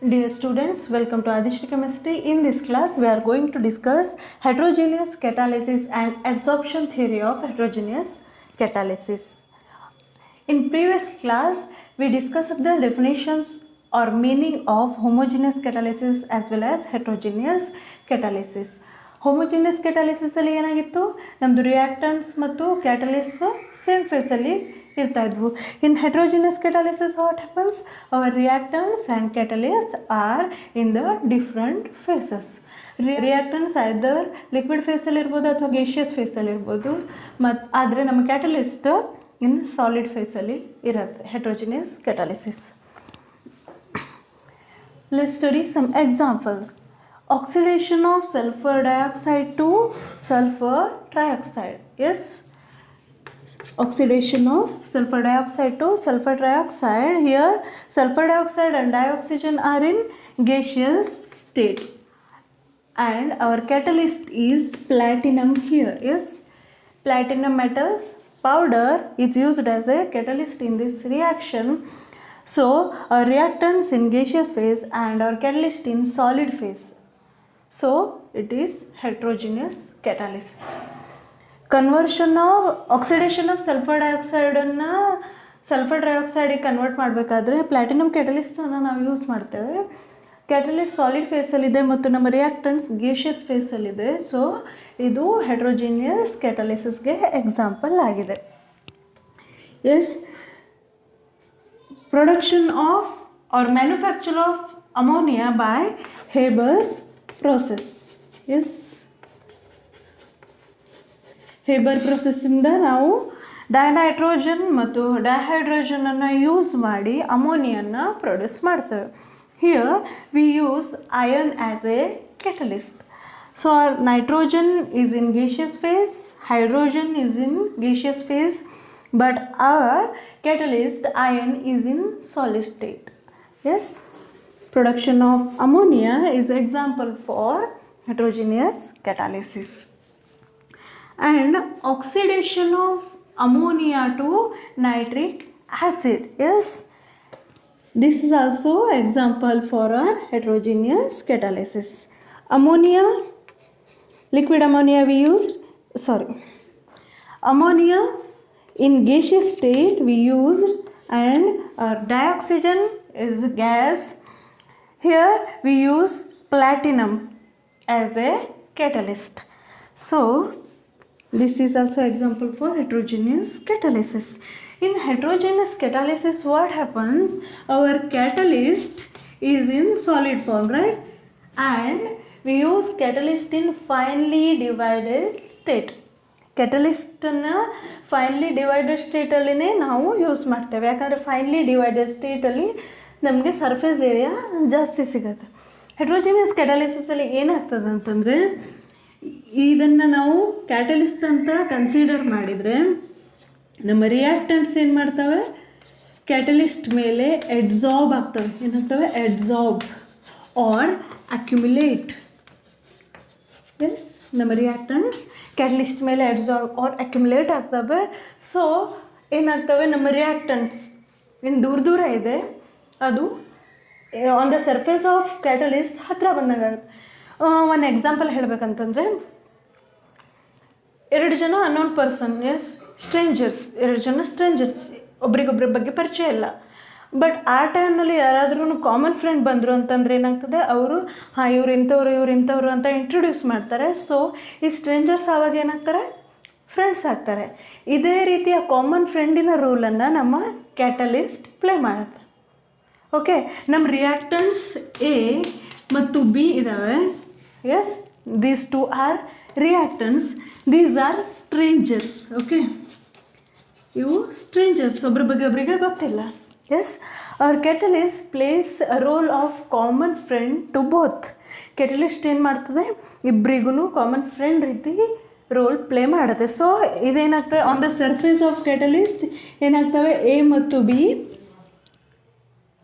Dear students, welcome to Adishri Chemistry. In this class, we are going to discuss heterogeneous catalysis and absorption theory of heterogeneous catalysis. In previous class, we discussed the definitions or meaning of homogeneous catalysis as well as heterogeneous catalysis. Homogeneous catalysis ಅಲ್ಲಿ ಏನಾಗಿತ್ತು, ನಮ್ಮದು reactants ಮತ್ತು catalyst same ಫೇಸಲ್ಲಿ ಇರ್ತಾ ಇದ್ವು. ಇನ್ heterogeneous catalysis what happens, our reactants and catalysts are in the different phases. Reactants either liquid ಫೇಸಲ್ಲಿ ಇರ್ಬೋದು ಅಥವಾ gaseous ಫೇಸಲ್ಲಿ ಇರ್ಬೋದು, ಮತ್ತು ಆದರೆ ನಮ್ಮ ಕ್ಯಾಟಲಿಸ್ಟ್ ಇನ್ ಸಾಲಿಡ್ ಫೇಸಲ್ಲಿ ಇರುತ್ತೆ. heterogeneous catalysis. Let's study some examples. Oxidation of sulfur dioxide to sulfur trioxide. Yes, oxidation of sulfur dioxide to sulfur trioxide. Here sulfur dioxide and dioxygen are in gaseous state and our catalyst is platinum here. Yes, platinum metals powder is used as a catalyst in this reaction. So our reactants in gaseous phase and our catalyst in solid phase. So it is heterogeneous catalysis. Conversion of oxidation of sulfur dioxide ಅನ್ನು sulfur ಡೈಆಕ್ಸೈಡಿಗೆ convert ಮಾಡಬೇಕಾದ್ರೆ platinum ಕ್ಯಾಟಲಿಸ್ಟನ್ನು ನಾವು use ಮಾಡ್ತೇವೆ. Catalyst solid ಫೇಸಲ್ಲಿದೆ ಮತ್ತು ನಮ್ಮ reactants gaseous ಫೇಸಲ್ಲಿದೆ. ಸೊ ಇದು ಹೆಟ್ರೋಜಿನಿಯಸ್ ಕ್ಯಾಟಲಿಸಿಸ್ಗೆ ಎಕ್ಸಾಂಪಲ್ ಆಗಿದೆ. Yes, production of or manufacture of ammonia by Haber's process. Yes, Haber ಪ್ರೊಸೆಸ್ಸಿಂದ ನಾವು ಡೈನೈಟ್ರೋಜನ್ ಮತ್ತು ಡೈಹೈಡ್ರೋಜನನ್ನು ಯೂಸ್ ಮಾಡಿ ಅಮೋನಿಯನ್ನು ಪ್ರೊಡ್ಯೂಸ್ ಮಾಡ್ತೇವೆ. Here we use iron as a catalyst. So our nitrogen is in gaseous phase, hydrogen is in gaseous phase, but our catalyst iron is in solid state. Yes, production of ammonia is example for heterogeneous catalysis. And oxidation of ammonia to nitric acid. Yes, this is also example for a heterogeneous catalysis. Ammonia, liquid ammonia we used, ammonia in gaseous state we used, and dioxygen is gas. Here we use platinum as a catalyst. So this is also example for heterogeneous catalysis. In heterogeneous catalysis what happens, our catalyst is in solid form, right? And we use catalyst in finely divided state. ಕ್ಯಾಟಲಿಸ್ಟನ್ನು finely divided ಸ್ಟೇಟಲ್ಲಿನೇ ನಾವು use ಮಾಡ್ತೇವೆ. ಯಾಕಂದರೆ finally divided ಸ್ಟೇಟಲ್ಲಿ ನಮಗೆ surface area ಜಾಸ್ತಿ ಸಿಗುತ್ತೆ. Heterogeneous ಕ್ಯಾಟಲಿಸಿಸಲ್ಲಿ ಏನಾಗ್ತದೆ ಅಂತಂದರೆ, ಇದನ್ನು ನಾವು ಕ್ಯಾಟಲಿಸ್ಟ್ ಅಂತ ಕನ್ಸಿಡರ್ ಮಾಡಿದರೆ ನಮ್ಮ ರಿಯಾಕ್ಟೆಂಟ್ಸ್ ಏನು ಮಾಡ್ತವೆ, ಕ್ಯಾಟಲಿಸ್ಟ್ ಮೇಲೆ ಎಡ್ಸಾರ್ಬ್ ಆಗ್ತವೆ. ಏನಾಗ್ತವೆ, ಎಡ್ಸಾರ್ಬ್ ಆರ್ ಅಕ್ಯುಮುಲೇಟ್. ಎಸ್, ನಮ್ಮ ರಿಯಾಕ್ಟೆಂಟ್ಸ್ ಕ್ಯಾಟಲಿಸ್ಟ್ ಮೇಲೆ ಎಡ್ಸಾರ್ಬ್ ಆರ್ ಅಕ್ಯುಮುಲೇಟ್ ಆಗ್ತವೆ. ಸೊ ಏನಾಗ್ತವೆ, ನಮ್ಮ ರಿಯಾಕ್ಟೆಂಟ್ಸ್ ಏನು ದೂರ ಇದೆ ಅದು on the surface of catalyst ಹತ್ತಿರ ಬಂದಂಗಾಗುತ್ತೆ. ಒಂದು ಎಕ್ಸಾಂಪಲ್ ಹೇಳಬೇಕಂತಂದರೆ, ಎರಡು ಜನ ಅನ್ನೋನ್ ಪರ್ಸನ್, ಎಸ್ ಸ್ಟ್ರೇಂಜರ್ಸ್, ಎರಡು ಜನ ಸ್ಟ್ರೇಂಜರ್ಸ್, ಒಬ್ರಿಗೊಬ್ರ ಬಗ್ಗೆ ಪರಿಚಯ ಇಲ್ಲ. ಬಟ್ ಆ ಟೈಮ್ನಲ್ಲಿ ಯಾರಾದ್ರೂ ಕಾಮನ್ ಫ್ರೆಂಡ್ ಬಂದರು ಅಂತಂದರೆ ಏನಾಗ್ತದೆ, ಅವರು ಇವ್ರು ಇಂಥವ್ರು ಅಂತ ಇಂಟ್ರೊಡ್ಯೂಸ್ ಮಾಡ್ತಾರೆ. ಸೊ ಈ ಸ್ಟ್ರೇಂಜರ್ಸ್ ಆವಾಗ ಏನಾಗ್ತಾರೆ, ಫ್ರೆಂಡ್ಸ್ ಆಗ್ತಾರೆ. ಇದೇ ರೀತಿಯ ಕಾಮನ್ ಫ್ರೆಂಡಿನ ರೂಲನ್ನು ನಮ್ಮ ಕ್ಯಾಟಲಿಸ್ಟ್ ಪ್ಲೇ ಮಾಡುತ್ತೆ. ಓಕೆ, ನಮ್ಮ ರಿಯಾಕ್ಟೆಂಟ್ಸ್ ಎ ಮತ್ತು ಬಿ ಇದ್ದಾವೆ. Yes, these two are reactants, these are strangers. Okay, ಇವು ಸ್ಟ್ರೇಂಜರ್ಸ್, ಒಬ್ರ ಬಗ್ಗೆ ಒಬ್ಬರಿಗೆ ಗೊತ್ತಿಲ್ಲ. Yes, our catalyst plays a role of common friend to both. Catalyst ಏನು ಮಾಡ್ತದೆ, ಇಬ್ಬರಿಗೂ ಕಾಮನ್ ಫ್ರೆಂಡ್ ರೀತಿ ರೋಲ್ ಪ್ಲೇ ಮಾಡುತ್ತೆ. ಸೊ ಇದೇನಾಗ್ತದೆ, on the surface of catalyst ಏನಾಗ್ತವೆ, ಎ ಮತ್ತು ಬಿ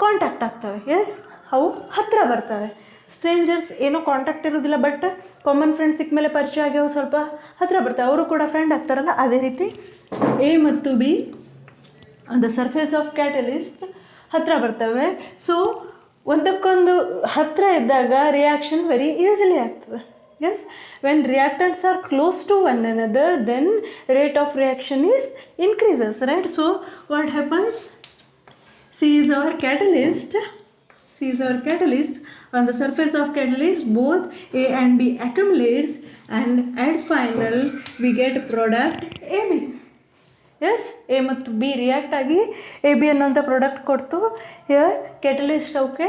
ಕಾಂಟ್ಯಾಕ್ಟ್ ಆಗ್ತವೆ. ಎಸ್, ಅವು ಹತ್ತಿರ ಬರ್ತವೆ. ಸ್ಟ್ರೇಂಜರ್ಸ್ ಏನೋ ಕಾಂಟ್ಯಾಕ್ಟ್ ಇರೋದಿಲ್ಲ, ಬಟ್ ಕಾಮನ್ ಫ್ರೆಂಡ್ ಸಿಕ್ಕ ಮೇಲೆ ಪರಿಚಯ ಆಗಿ ಅವು ಸ್ವಲ್ಪ ಹತ್ತಿರ ಬರ್ತವೆ, ಅವರು ಕೂಡ ಫ್ರೆಂಡ್ ಆಗ್ತಾರಲ್ಲ. ಅದೇ ರೀತಿ ಎ ಮತ್ತು B on the surface of catalyst ಹತ್ತಿರ ಬರ್ತವೆ. ಸೊ ಒಂದಕ್ಕೊಂದು ಹತ್ತಿರ ಇದ್ದಾಗ ರಿಯಾಕ್ಷನ್ ವೆರಿ ಈಸಿಲಿ ಆಗ್ತದೆ. Yes, when reactants are close to one another then rate of reaction is increases, right? So what happens? C is our catalyst. C is our catalyst. On the surface of catalyst, both A and B accumulates, and at final we get product AB. Yes, A ಮತ್ತು B react ಆಗಿ AB ಅನ್ನೋಂಥ product ಕೊಡ್ತು. Here catalyst ಅವಕ್ಕೆ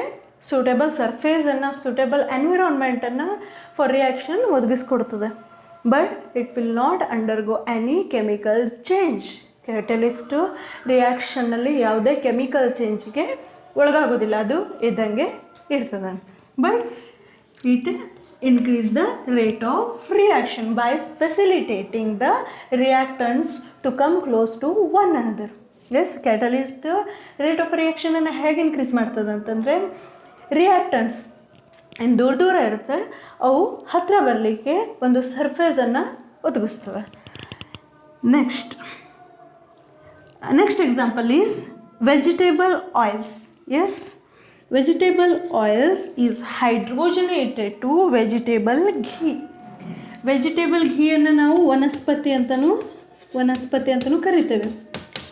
suitable ಸರ್ಫೇಸನ್ನು, suitable ಎನ್ವಿರಾನ್ಮೆಂಟನ್ನು for reaction ಒದಗಿಸ್ಕೊಡ್ತದೆ. But it will not undergo any chemical change. Catalyst ರಿಯಾಕ್ಷನ್ನಲ್ಲಿ ಯಾವುದೇ ಕೆಮಿಕಲ್ ಚೇಂಜ್ಗೆ ಒಳಗಾಗೋದಿಲ್ಲ, ಅದು ಇದ್ದಂಗೆ ಇರ್ತದೆ. But it increase the rate of reaction by facilitating the reactants to come close to one another. Yes, catalyst rate of reaction ಅನ್ನು ಹೇಗೆ increase ಮಾಡ್ತದೆ ಅಂತಂದರೆ, ರಿಯಾಕ್ಟಂಟ್ಸ್ ಏನು ದೂರ ದೂರ ಇರುತ್ತೆ, ಅವು ಹತ್ತಿರ ಬರಲಿಕ್ಕೆ ಒಂದು ಸರ್ಫೇಸನ್ನು ಒದಗಿಸ್ತವೆ. Next example is vegetable oils. Yes, vegetable oils is hydrogenated to vegetable ghee. Vegetable ಘೀಯನ್ನು ನಾವು ವನಸ್ಪತಿ ಅಂತಲೂ ಕರಿತೇವೆ.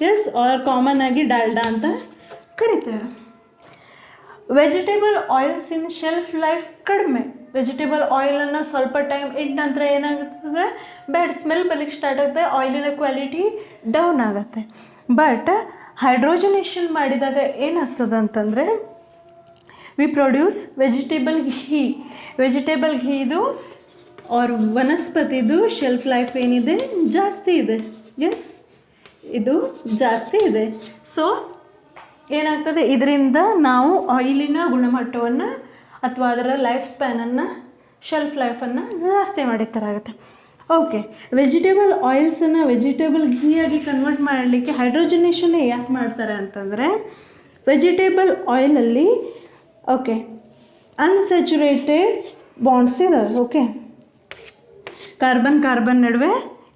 ಎಸ್, ಆರ್ ಕಾಮನ್ ಆಗಿ ಡಾಲ್ಡಾ ಅಂತ ಕರಿತೇವೆ. ವೆಜಿಟೇಬಲ್ ಆಯಿಲ್ಸಿನ ಶೆಲ್ಫ್ ಲೈಫ್ ಕಡಿಮೆ. ವೆಜಿಟೇಬಲ್ ಆಯಿಲನ್ನು ಸ್ವಲ್ಪ ಟೈಮ್ ಇಟ್ಟ ನಂತರ ಏನಾಗುತ್ತದೆ, ಬ್ಯಾಡ್ ಸ್ಮೆಲ್ ಬರಲಿಕ್ಕೆ ಸ್ಟಾರ್ಟ್ ಆಗುತ್ತೆ, ಆಯಿಲಿನ ಕ್ವಾಲಿಟಿ ಡೌನ್ ಆಗುತ್ತೆ. ಬಟ್ ಹೈಡ್ರೋಜನೇಷನ್ ಮಾಡಿದಾಗ ಏನಾಗ್ತದೆ ಅಂತಂದರೆ, we produce vegetable ghee. Vegetable ಘೀದು ಆರ್ ವನಸ್ಪತಿದು ಶೆಲ್ಫ್ ಲೈಫ್ ಏನಿದೆ ಜಾಸ್ತಿ ಇದೆ. ಎಸ್, ಇದು ಜಾಸ್ತಿ ಇದೆ. ಸೊ ಏನಾಗ್ತದೆ, ಇದರಿಂದ ನಾವು ಆಯಿಲಿನ ಗುಣಮಟ್ಟವನ್ನು ಅಥವಾ ಅದರ ಲೈಫ್ ಸ್ಪ್ಯಾನನ್ನು, ಶೆಲ್ಫ್ ಲೈಫನ್ನು ಜಾಸ್ತಿ ಮಾಡಿದ ಥರ ಆಗುತ್ತೆ. ಓಕೆ, ವೆಜಿಟೇಬಲ್ ಆಯಿಲ್ಸನ್ನು ವೆಜಿಟೇಬಲ್ ಘೀಯಾಗಿ ಕನ್ವರ್ಟ್ ಮಾಡಲಿಕ್ಕೆ ಹೈಡ್ರೋಜನೇಷನ್ನೇ ಯಾಕೆ ಮಾಡ್ತಾರೆ ಅಂತಂದರೆ, ವೆಜಿಟೇಬಲ್ ಆಯಿಲಲ್ಲಿ ಓಕೆ ಅನ್ಸ್ಯಾಚುರೇಟೆಡ್ ಬಾಂಡ್ಸ್ ಇದಾವೆ. ಓಕೆ, ಕಾರ್ಬನ್ ನಡುವೆ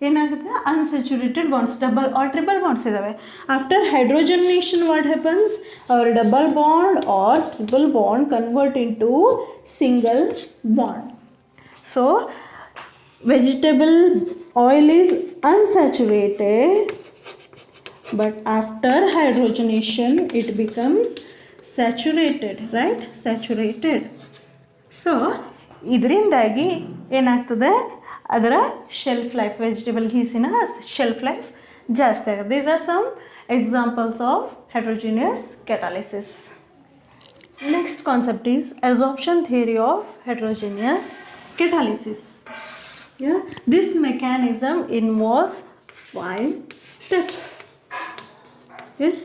ಏನಾಗುತ್ತೆ, unsaturated bonds, double or triple bonds ಇದ್ದಾವೆ. After hydrogenation what happens, our double bond or triple bond convert into single bond. So vegetable oil is unsaturated, but after hydrogenation it becomes saturated, right? Saturated. So ಇದರಿಂದಾಗಿ ಏನಾಗ್ತದೆ, ಅದರ shelf life, vegetable ಘೀಸಿನ shelf life ಜಾಸ್ತಿ ಆಗುತ್ತೆ. These are some examples of heterogeneous catalysis. Next concept is absorption theory of heterogeneous catalysis. Yeah, this mechanism involves 5 steps. Yes,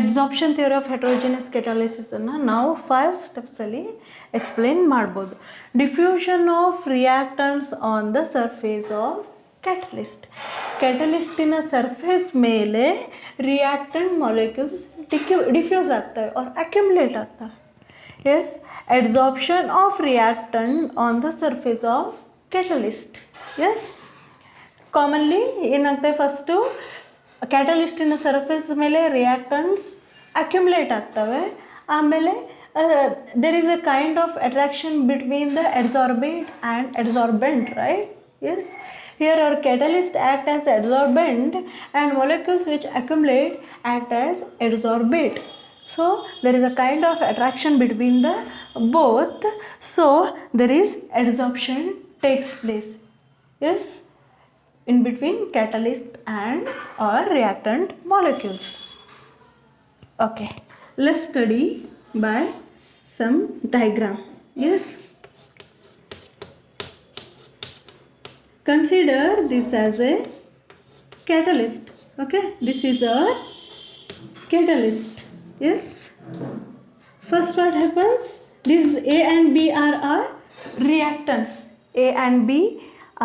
absorption theory of heterogeneous catalysis ಅನ್ನು ನಾವು 5 steps ಅಲ್ಲಿ explain ಮಾಡ್ಬೋದು. Diffusion of reactants on the surface of catalyst. ಕ್ಯಾಟಲಿಸ್ಟಿನ surface ಮೇಲೆ reactant molecules diffuse ಆಗ್ತವೆ or accumulate ಆಗ್ತವೆ. Yes, absorption of reactant on the surface of catalyst. Yes, commonly ಏನಾಗ್ತದೆ, first ಕ್ಯಾಟಲಿಸ್ಟಿನ ಸರ್ಫೇಸ್ ಮೇಲೆ ರಿಯಾಕ್ಟಂಟ್ಸ್ ಅಕ್ಯುಮುಲೇಟ್ ಆಗ್ತವೆ. ಆಮೇಲೆ there is a kind of attraction between the adsorbate and adsorbent, right? Yes, here our catalyst act as adsorbent and molecules which accumulate act as adsorbate. So there is a kind of attraction between the both, so there is adsorption takes place. Yes, in between catalyst and or reactant molecules. Okay, let's study by some diagram. Yes, consider this as a catalyst. Okay, this is a catalyst. Yes, first what happens, this A and B are our reactants. A and B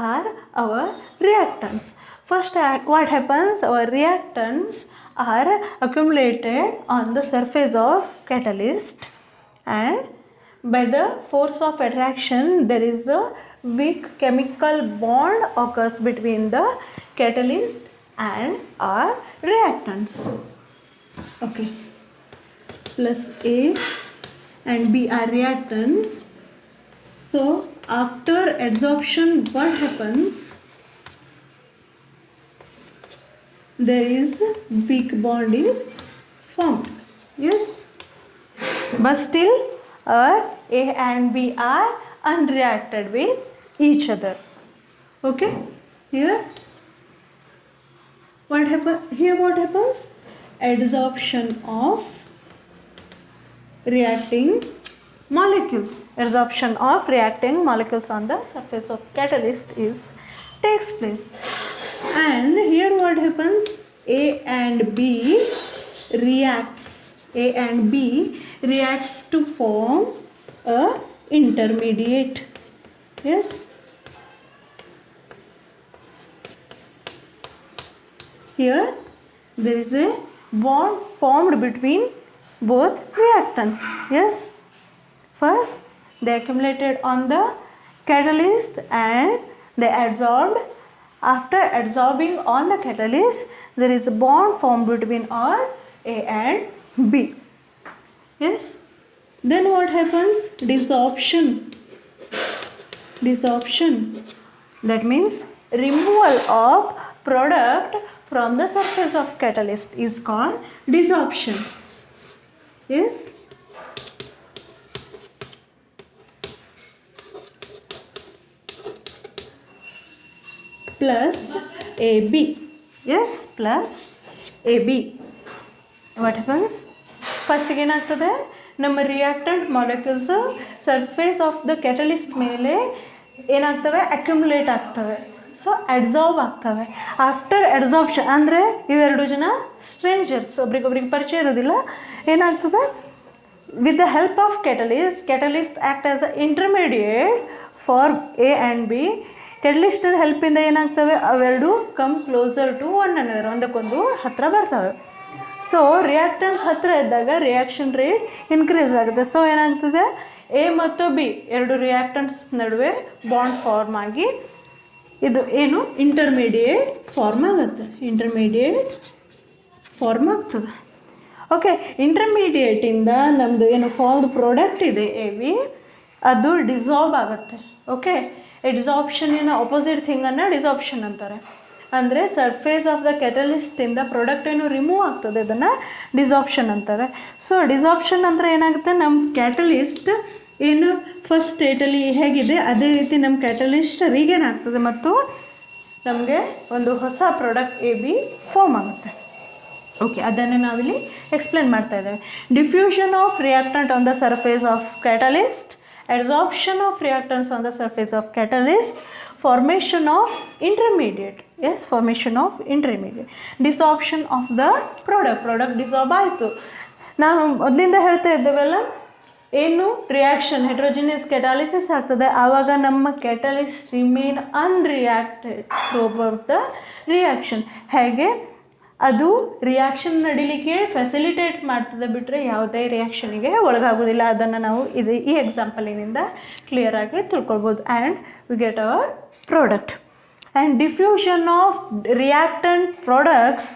are our reactants. First what happens, our reactants are accumulated on the surface of catalyst, and by the force of attraction there is a weak chemical bond occurs between the catalyst and our reactants. Okay, plus A and B are reactants. So after adsorption, what happens? There is weak bond is formed. Yes, but still A and B are unreacted with each other. Okay, here what happens? Adsorption of reacting molecules. Adsorption of reacting molecules on the surface of catalyst takes place. And here what happens? A and B reacts to form a intermediate. Yes. Here there is a bond formed between both reactants. Yes. First they accumulated on the catalyst and they adsorbed. After adsorbing on the catalyst, there is a bond formed between A and B. Yes. Then what happens? Desorption. That means removal of product from the surface of catalyst is called desorption. Yes. Plus AB. Yes, plus AB. What happens? First ಏನಾಗ್ತದೆ, ನಮ್ಮ reactant molecules surface of the catalyst ಮೇಲೆ ಏನಾಗ್ತವೆ, accumulate ಆಗ್ತವೆ. So adsorb ಆಗ್ತವೆ. After adsorption ಅಂದರೆ ಇವೆರಡು ಜನ strangers, ಒಬ್ರಿಗೊಬ್ರಿಗೆ ಪರಿಚಯ ಇರೋದಿಲ್ಲ. ಏನಾಗ್ತದೆ, with the help of catalyst act as a intermediate for A and B. ಕ್ಯಾಟಲಿಸ್ಟರ್ ಹೆಲ್ಪಿಂದ ಏನಾಗ್ತವೆ, ಅವೆರಡು come closer to one another, ಒಂದಕ್ಕೊಂದು ಹತ್ತಿರ ಬರ್ತವೆ. ಸೊ ರಿಯಾಕ್ಟೆಂಟ್ಸ್ ಹತ್ತಿರ ಇದ್ದಾಗ ರಿಯಾಕ್ಷನ್ ರೇಟ್ ಇನ್ಕ್ರೀಸ್ ಆಗುತ್ತೆ. ಸೊ ಏನಾಗ್ತದೆ, A ಮತ್ತು B ಎರಡು ರಿಯಾಕ್ಟೆಂಟ್ಸ್ ನಡುವೆ ಬಾಂಡ್ ಫಾರ್ಮ್ ಆಗಿ ಇದು ಏನು ಇಂಟರ್ಮೀಡಿಯೇಟ್ ಫಾರ್ಮ್ ಆಗುತ್ತೆ. ಓಕೆ, ಇಂಟರ್ಮೀಡಿಯೇಟಿಂದ ನಮ್ಮದು ಏನು ಫಾರ್ಮ್ಡ್ ಪ್ರಾಡಕ್ಟ್ ಇದೆ AB, ಅದು ಡಿಸಾಲ್ವ್ ಆಗುತ್ತೆ. ಓಕೆ, ಎಡ್ಸಾರ್ಪ್ಷನಿನ ಅಪೋಸಿಟ್ ಥಿಂಗನ್ನು ಡಿಸಾರ್ಪ್ಷನ್ ಅಂತಾರೆ. ಅಂದರೆ ಸರ್ಫೇಸ್ ಆಫ್ ದ ಕ್ಯಾಟಲಿಸ್ಟಿಂದ ಪ್ರಾಡಕ್ಟ್ ಏನು ರಿಮೂವ್ ಆಗ್ತದೆ, ಅದನ್ನು ಡಿಸಾರ್ಪ್ಷನ್ ಅಂತಾರೆ. ಸೊ ಡಿಸಾರ್ಪ್ಷನ್ ಅಂದರೆ ಏನಾಗುತ್ತೆ, ನಮ್ಮ ಕ್ಯಾಟಲಿಸ್ಟ್ ಏನು ಫಸ್ಟ್ ಸ್ಟೇಟಲ್ಲಿ ಹೇಗಿದೆ ಅದೇ ರೀತಿ ನಮ್ಮ ಕ್ಯಾಟಲಿಸ್ಟ್ ರೀಗೇನ್ ಆಗ್ತದೆ ಮತ್ತು ನಮಗೆ ಒಂದು ಹೊಸ ಪ್ರಾಡಕ್ಟ್ AB ಫಾರ್ಮ್ ಆಗುತ್ತೆ. ಓಕೆ, ಅದನ್ನು ನಾವಿಲ್ಲಿ ಎಕ್ಸ್ಪ್ಲೇನ್ ಮಾಡ್ತಾ ಇದ್ದೇವೆ. Diffusion of reactant on the surface of catalyst, adsorption of reactants on the surface of catalyst, formation of intermediate. Yes, formation of intermediate. Desorption of the product dissolve ಆಯಿತು. ನಾವು ಮೊದಲಿಂದ ಹೇಳ್ತಾ ಇದ್ದೇವಲ್ಲ, ಏನು ರಿಯಾಕ್ಷನ್ ಹೆಟ್ರೋಜಿನಿಯಸ್ ಕ್ಯಾಟಾಲಿಸಿಸ್ ಆಗ್ತದೆ, ಆವಾಗ ನಮ್ಮ catalyst remain ಅನ್ರಿಯಾಕ್ಟೆಡ್ throughout the reaction. ಹೇಗೆ ಅದು ರಿಯಾಕ್ಷನ್ ನಡಿಲಿಕ್ಕೆ ಫೆಸಿಲಿಟೇಟ್ ಮಾಡ್ತದೆ ಬಿಟ್ಟರೆ ಯಾವುದೇ ರಿಯಾಕ್ಷನಿಗೆ ಒಳಗಾಗೋದಿಲ್ಲ. ಅದನ್ನು ನಾವು ಈ ಎಕ್ಸಾಂಪಲಿನಿಂದ ಕ್ಲಿಯರಾಗಿ ತಿಳ್ಕೊಳ್ಬೋದು. And we get hour product. And diffusion of reaction products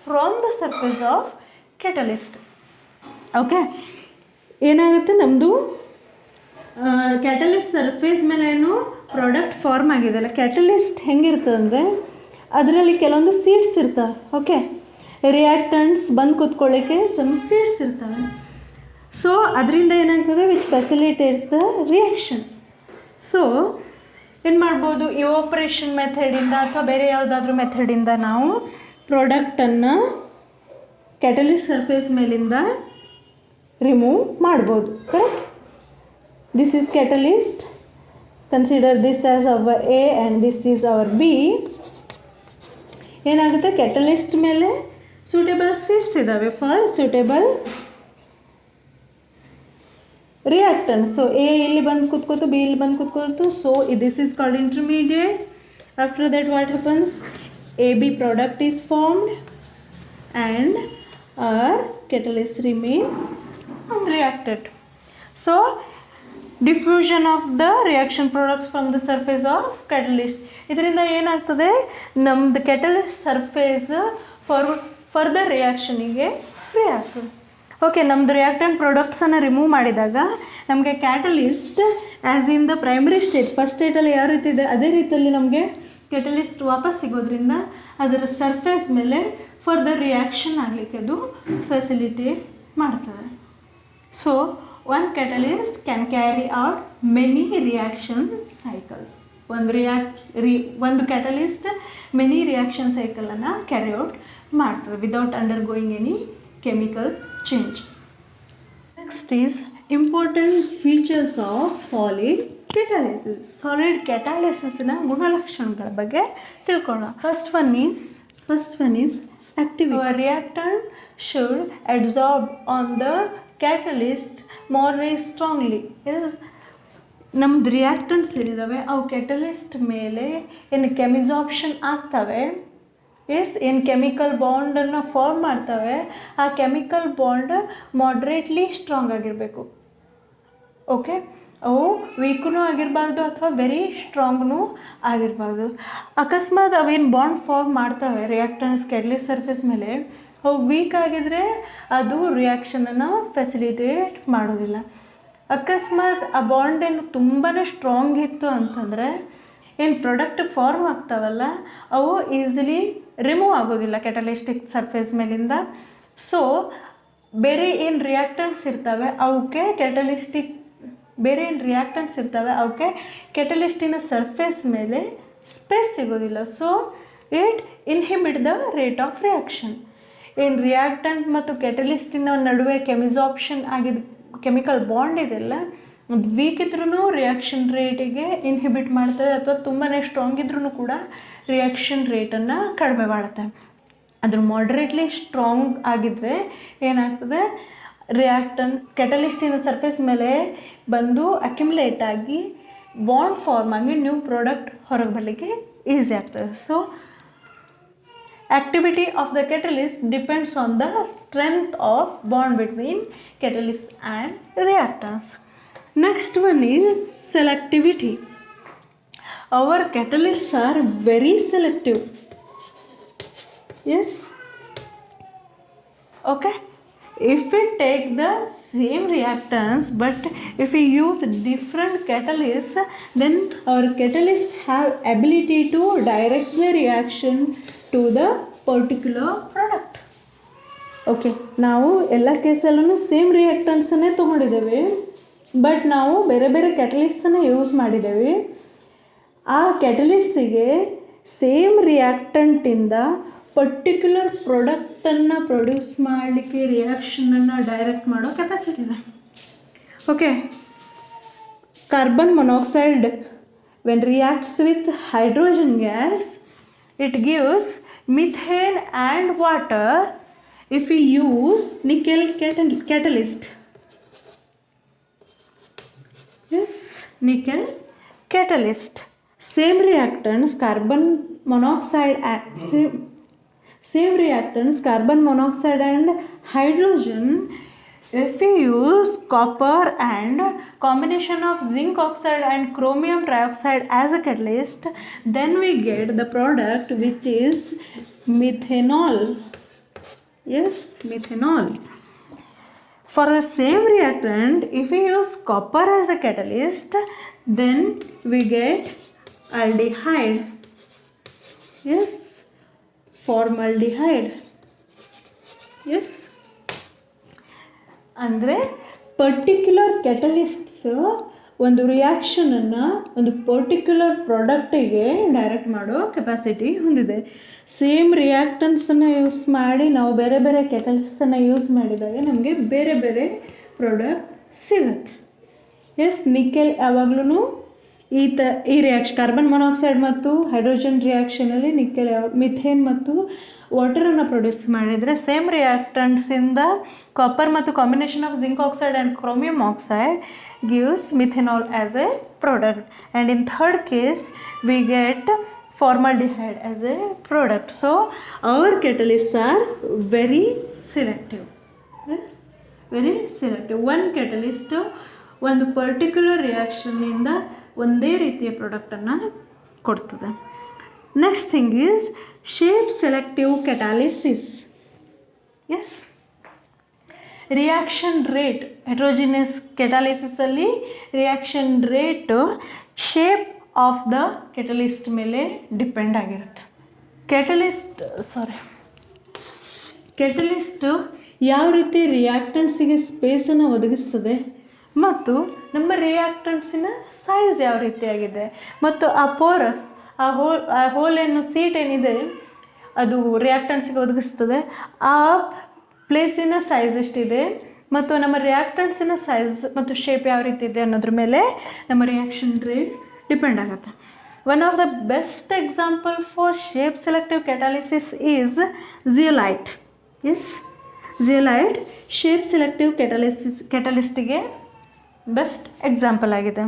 from the surface of catalyst. Okay, ಏನಾಗುತ್ತೆ, ನಮ್ಮದು ಕ್ಯಾಟಲಿಸ್ಟ್ ಸರ್ಫೇಸ್ ಮೇಲೆ ಏನು ಪ್ರಾಡಕ್ಟ್ ಫಾರ್ಮ್ ಆಗಿದೆಯಲ್ಲ, ಕ್ಯಾಟಲಿಸ್ಟ್ ಹೆಂಗಿರ್ತದೆ ಅಂದರೆ ಅದರಲ್ಲಿ ಕೆಲವೊಂದು ಸೀಟ್ಸ್ ಇರ್ತವೆ. ಓಕೆ, ರಿಯಾಕ್ಟೆಂಟ್ಸ್ ಬಂದು ಕೂತ್ಕೊಳ್ಳಿಕ್ಕೆ ಸಮ್ ಸೀಟ್ಸ್ ಇರ್ತವೆ. ಸೊ ಅದರಿಂದ ಏನಾಗ್ತದೆ, which facilitates the reaction. So ಏನು ಮಾಡ್ಬೋದು, ಇವಾಪರೇಷನ್ ಮೆಥಡಿಂದ ಅಥವಾ ಬೇರೆ ಯಾವುದಾದ್ರೂ ಮೆಥಡಿಂದ ನಾವು ಪ್ರಾಡಕ್ಟನ್ನು ಕ್ಯಾಟಲಿಸ್ಟ್ ಸರ್ಫೇಸ್ ಮೇಲಿಂದ ರಿಮೂವ್ ಮಾಡ್ಬೋದು. Correct? This is catalyst. Consider this as our A and this is our B. ಏನಾಗುತ್ತೆ, ಕ್ಯಾಟಲಿಸ್ಟ್ ಮೇಲೆ ಸೂಟೇಬಲ್ ಸೀಟ್ಸ್ ಇದ್ದಾವೆ for suitable reactant. So A ಇಲ್ಲಿ ಬಂದು ಕೂತ್ಕೋತು, B ಇಲ್ಲಿ ಬಂದು ಕೂತ್ಕೋತು. So this is called intermediate. After that what happens, AB product is formed and our catalyst remain unreacted. So diffusion of the reaction products from the surface of catalyst. ಇದರಿಂದ ಏನಾಗ್ತದೆ, ನಮ್ಮದು catalyst surface further ರಿಯಾಕ್ಷನಿಗೆ free ಆಗ್ತದೆ. Okay, ನಮ್ಮದು reactant ಪ್ರಾಡಕ್ಟ್ಸನ್ನು remove ಮಾಡಿದಾಗ ನಮಗೆ catalyst as in the primary state, first ಸ್ಟೇಟಲ್ಲಿ ಯಾವ ರೀತಿ ಇದೆ ಅದೇ ರೀತಿಯಲ್ಲಿ ನಮಗೆ ಕೆಟಲಿಸ್ಟ್ ವಾಪಸ್ ಸಿಗೋದ್ರಿಂದ ಅದರ ಸರ್ಫೇಸ್ ಮೇಲೆ ಫರ್ದರ್ ರಿಯಾಕ್ಷನ್ ಆಗಲಿಕ್ಕೆ ಅದು ಫೆಸಿಲಿಟೇಟ್ ಮಾಡ್ತದೆ. So one catalyst can carry out many reaction cycles. ಒಂದು ಕ್ಯಾಟಲಿಸ್ಟ್ ಮೆನಿ ರಿಯಾಕ್ಷನ್ ಸೈಕಲನ್ನು ಕ್ಯಾರಿ ಔಟ್ ಮಾಡ್ತದೆ without undergoing any chemical change. Next is important features of solid catalysis. Solid ಕೆಟಾಲಿಸಿಸ್ನ ಗುಣಲಕ್ಷಣಗಳ ಬಗ್ಗೆ ತಿಳ್ಕೊಳ್ಳೋಣ. First one is activity. Our reactant should adsorb on the catalyst more strongly. ನಮ್ದು reactants ಏನಿದ್ದಾವೆ ಅವು catalyst ಮೇಲೆ ಏನು ಕೆಮಿಸಾಪ್ಷನ್ ಆಗ್ತವೆ, ಏನು ಕೆಮಿಕಲ್ ಬಾಂಡನ್ನು ಫಾರ್ಮ್ ಮಾಡ್ತವೆ, ಆ ಕೆಮಿಕಲ್ ಬಾಂಡ್ ಮಾಡ್ರೇಟ್ಲಿ ಸ್ಟ್ರಾಂಗ್ ಆಗಿರಬೇಕು. ಓಕೆ, ಅವು ವೀಕ್ನೂ ಆಗಿರಬಾರ್ದು ಅಥವಾ ವೆರಿ ಸ್ಟ್ರಾಂಗ್ನೂ ಆಗಿರಬಾರ್ದು. ಅಕಸ್ಮಾತ್ ಅವೇನು ಬಾಂಡ್ ಫಾರ್ಮ್ ಮಾಡ್ತವೆ ರಿಯಾಕ್ಟೆಂಟ್ಸ್ ಕೆಟಲಿಸ್ಟ್ ಸರ್ಫೇಸ್ ಮೇಲೆ, ಅವು ವೀಕ್ ಆಗಿದ್ರೆ ಅದು ರಿಯಾಕ್ಷನನ್ನು ಫೆಸಿಲಿಟೇಟ್ ಮಾಡೋದಿಲ್ಲ. ಅಕಸ್ಮಾತ್ ಆ ಬಾಂಡ್ ಏನು ತುಂಬಾ ಸ್ಟ್ರಾಂಗ್ ಇತ್ತು ಅಂತಂದರೆ ಏನು ಪ್ರಾಡಕ್ಟ್ ಫಾರ್ಮ್ ಆಗ್ತಾವಲ್ಲ ಅವು ಈಸಿಲಿ ರಿಮೂವ್ ಆಗೋದಿಲ್ಲ ಕೆಟಲಿಸ್ಟಿಕ್ ಸರ್ಫೇಸ್ ಮೇಲಿಂದ. ಸೊ ಬೇರೆ ಏನು ರಿಯಾಕ್ಟೆಂಟ್ಸ್ ಇರ್ತವೆ ಅವಕ್ಕೆ ಕೆಟಲಿಸ್ಟಿನ ಸರ್ಫೇಸ್ ಮೇಲೆ ಸ್ಪೇಸ್ ಸಿಗೋದಿಲ್ಲ. So it inhibit the rate of reaction. ಏನು ರಿಯಾಕ್ಟೆಂಟ್ ಮತ್ತು ಕೆಟಲಿಸ್ಟಿನ ನಡುವೆ ಕೆಮಿಸಾಪ್ಷನ್ ಆಗಿದ್ದ ಕೆಮಿಕಲ್ ಬಾಂಡ್ ಇದೆಲ್ಲ ಅದು ವೀಕ್ ಇದ್ರೂ ರಿಯಾಕ್ಷನ್ ರೇಟಿಗೆ ಇನ್ಹಿಬಿಟ್ ಮಾಡ್ತದೆ, ಅಥವಾ ತುಂಬಾ ಸ್ಟ್ರಾಂಗ್ ಇದ್ರೂ ಕೂಡ ರಿಯಾಕ್ಷನ್ ರೇಟನ್ನು ಕಡಿಮೆ ಮಾಡುತ್ತೆ. ಅದ್ರ ಮಾಡ್ರೇಟ್ಲಿ ಸ್ಟ್ರಾಂಗ್ ಆಗಿದ್ದರೆ ಏನಾಗ್ತದೆ, ರಿಯಾಕ್ಟನ್ಸ್ ಕೆಟಲಿಸ್ಟಿನ ಸರ್ಫೇಸ್ ಮೇಲೆ ಬಂದು ಅಕ್ಯುಮುಲೇಟ್ ಆಗಿ ಬಾಂಡ್ ಫಾರ್ಮ್ ಆಗಿ ನ್ಯೂ ಪ್ರಾಡಕ್ಟ್ ಹೊರಗೆ ಬರಲಿಕ್ಕೆ ಈಸಿ ಆಗ್ತದೆ. So activity of the catalyst depends on the strength of bond between catalyst and reactants. Next one is selectivity. Our catalysts are very selective. Yes. Okay. If we take the same reactants but if we use different catalysts, then our catalysts have ability to direct the reaction to the particular product. Okay, ನಾವು ಎಲ್ಲ ಕೇಸಲ್ಲೂ same ರಿಯಾಕ್ಟೆಂಟ್ಸನ್ನೇ ತೊಗೊಂಡಿದ್ದೇವೆ, but ನಾವು ಬೇರೆ ಬೇರೆ ಕ್ಯಾಟಲಿಸ್ಟನ್ನು use ಮಾಡಿದ್ದೇವೆ. ಆ ಕ್ಯಾಟಲಿಸ್ಟಿಗೆ same ರಿಯಾಕ್ಟೆಂಟಿಂದ particular ಪ್ರಾಡಕ್ಟನ್ನು produce ಮಾಡಲಿಕ್ಕೆ ರಿಯಾಕ್ಷನನ್ನು direct ಮಾಡೋ ಕೆಪಾಸಿಟಿ ಇದೆ. Okay, carbon monoxide when reacts with hydrogen gas it gives methane and water if we use nickel catalyst. Yes, nickel catalyst. Same reactants carbon monoxide and hydrogen. If we use copper and combination of zinc oxide and chromium trioxide as a catalyst, then we get the product which is methanol. Yes, methanol. For the same reactant, if we use copper as a catalyst, then we get aldehyde. Yes, formaldehyde. Yes. ಅಂದರೆ particular ಕೆಟಲಿಸ್ಟ್ಸ್ ಒಂದು ರಿಯಾಕ್ಷನನ್ನು ಒಂದು particular ಪ್ರಾಡಕ್ಟಿಗೆ direct ಮಾಡೋ capacity ಹೊಂದಿದೆ. Same ರಿಯಾಕ್ಟೆಂಟ್ಸನ್ನು use ಮಾಡಿ ನಾವು ಬೇರೆ ಬೇರೆ ಕೆಟಲಿಸ್ಟನ್ನು use ಮಾಡಿದಾಗ ನಮಗೆ ಬೇರೆ ಬೇರೆ ಪ್ರಾಡಕ್ಟ್ ಸಿಗುತ್ತೆ. ಎಸ್, ನಿಕೆಲ್ ಯಾವಾಗಲೂ ಈ ರಿಯಾಕ್ಷನ್ ಕಾರ್ಬನ್ ಮೊನಾಕ್ಸೈಡ್ ಮತ್ತು ಹೈಡ್ರೋಜನ್ ರಿಯಾಕ್ಷನಲ್ಲಿ ನಿಕೆಲ್ ಮಿಥೇನ್ ಮತ್ತು ವಾಟರನ್ನು ಪ್ರೊಡ್ಯೂಸ್ ಮಾಡಿದರೆ, ಸೇಮ್ ರಿಯಾಕ್ಟೆಂಟ್ಸಿಂದ ಕಾಪರ್ ಮತ್ತು combination of zinc oxide and chromium oxide gives methanol as a product, and in third case we get formaldehyde as a product. So our catalysts are very selective. Yes, very selective. One catalyst ಒಂದು particular ರಿಯಾಕ್ಷನ್ನಿಂದ ಒಂದೇ ರೀತಿಯ ಪ್ರಾಡಕ್ಟನ್ನು ಕೊಡ್ತದೆ. Next thing is shape selective catalysis. Yes, reaction rate heterogeneous ಕೆಟಾಲಿಸಿಸಲ್ಲಿ reaction rate shape of the catalyst ಮೇಲೆ depend ಆಗಿರುತ್ತೆ. Catalyst ಯಾವ ರೀತಿ ರಿಯಾಕ್ಟೆಂಟ್ಸಿಗೆ ಸ್ಪೇಸನ್ನು ಒದಗಿಸ್ತದೆ ಮತ್ತು ನಮ್ಮ ರಿಯಾಕ್ಟೆಂಟ್ಸಿನ ಸೈಜ್ ಯಾವ ರೀತಿಯಾಗಿದೆ ಮತ್ತು ಆ ಪೋರಸ್ ಆ ಹೋಲ್ ಸೀಟ್ ಏನಿದೆ ಅದು ರಿಯಾಕ್ಟೆಂಟ್ಸಿಗೆ ಒದಗಿಸ್ತದೆ, ಆ ಪ್ಲೇಸಿನ ಸೈಜ್ ಎಷ್ಟಿದೆ ಮತ್ತು ನಮ್ಮ ರಿಯಾಕ್ಟೆಂಟ್ಸಿನ ಸೈಜ್ ಮತ್ತು ಶೇಪ್ ಯಾವ ರೀತಿ ಇದೆ ಅನ್ನೋದ್ರ ಮೇಲೆ ನಮ್ಮ ರಿಯಾಕ್ಷನ್ ರೇಟ್ ಡಿಪೆಂಡ್ ಆಗುತ್ತೆ. One of the best example for shape selective catalysis is zeolite. Yes, zeolite shape selective ಕೆಟಲಿಸ್ಟಿಗೆ ಬೆಸ್ಟ್ ಎಕ್ಸಾಂಪಲ್ ಆಗಿದೆ.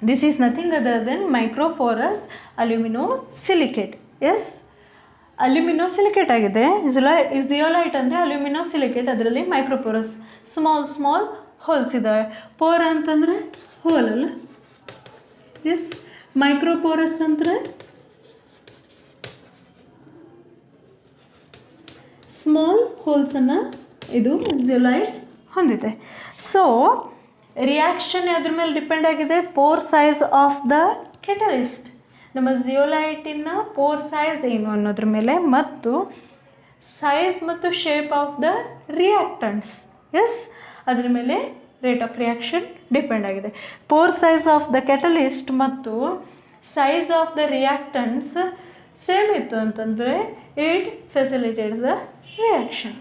This is nothing other than microporous aluminosilicate. Yes, aluminosilicate ಆಗಿದೆ. ಜಿಯೋಲೈಟ್ ಅಂದರೆ ಅಲ್ಯೂಮಿನೋಸಿಲಿಕೇಟ್, ಅದರಲ್ಲಿ microporous small holes ಇದ್ದಾವೆ. Pore ಅಂತಂದರೆ hole ಅಲ್ಲ. Yes, microporous ಅಂದರೆ small ಹೋಲ್ಸನ್ನು ಇದು ಜಿಯೋಲೈಟ್ಸ್ ಹೊಂದಿದೆ. ಸೊ ರಿಯಾಕ್ಷನ್ ಅದ್ರ ಮೇಲೆ ಡಿಪೆಂಡ್ ಆಗಿದೆ, pore size of the catalyst. ನಮ್ಮ ಜಿಯೋಲೈಟಿನ ಪೋರ್ ಸೈಜ್ ಏನು ಅನ್ನೋದ್ರ ಮೇಲೆ ಮತ್ತು ಸೈಜ್ ಮತ್ತು shape of the reactants, yes, ಅದ್ರ ಮೇಲೆ ರೇಟ್ ಆಫ್ ರಿಯಾಕ್ಷನ್ ಡಿಪೆಂಡ್ ಆಗಿದೆ. Pore size of the catalyst ಮತ್ತು size of the reactants same ಇತ್ತು ಅಂತಂದರೆ ಇಟ್ ಫೆಸಿಲಿಟೇಟ್ಸ್ ದ ರಿಯಾಕ್ಷನ್.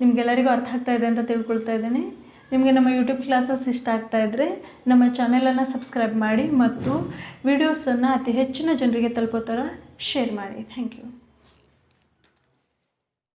ನಿಮಗೆಲ್ಲರಿಗೂ ಅರ್ಥ ಆಗ್ತಾ ಇದೆ ಅಂತ ತಿಳ್ಕೊಳ್ತಾ ಇದ್ದೀನಿ. ನಿಮಗೆ ನಮ್ಮ ಯೂಟ್ಯೂಬ್ ಕ್ಲಾಸಸ್ ಇಷ್ಟ ಆಗ್ತಾ ಇದ್ದರೆ ನಮ್ಮ ಚಾನೆಲನ್ನು ಸಬ್ಸ್ಕ್ರೈಬ್ ಮಾಡಿ ಮತ್ತು ವಿಡಿಯೋಸನ್ನು ಅತಿ ಹೆಚ್ಚಿನ ಜನರಿಗೆ ತಲುಪೋ ಥರ ಶೇರ್ ಮಾಡಿ. Thank you.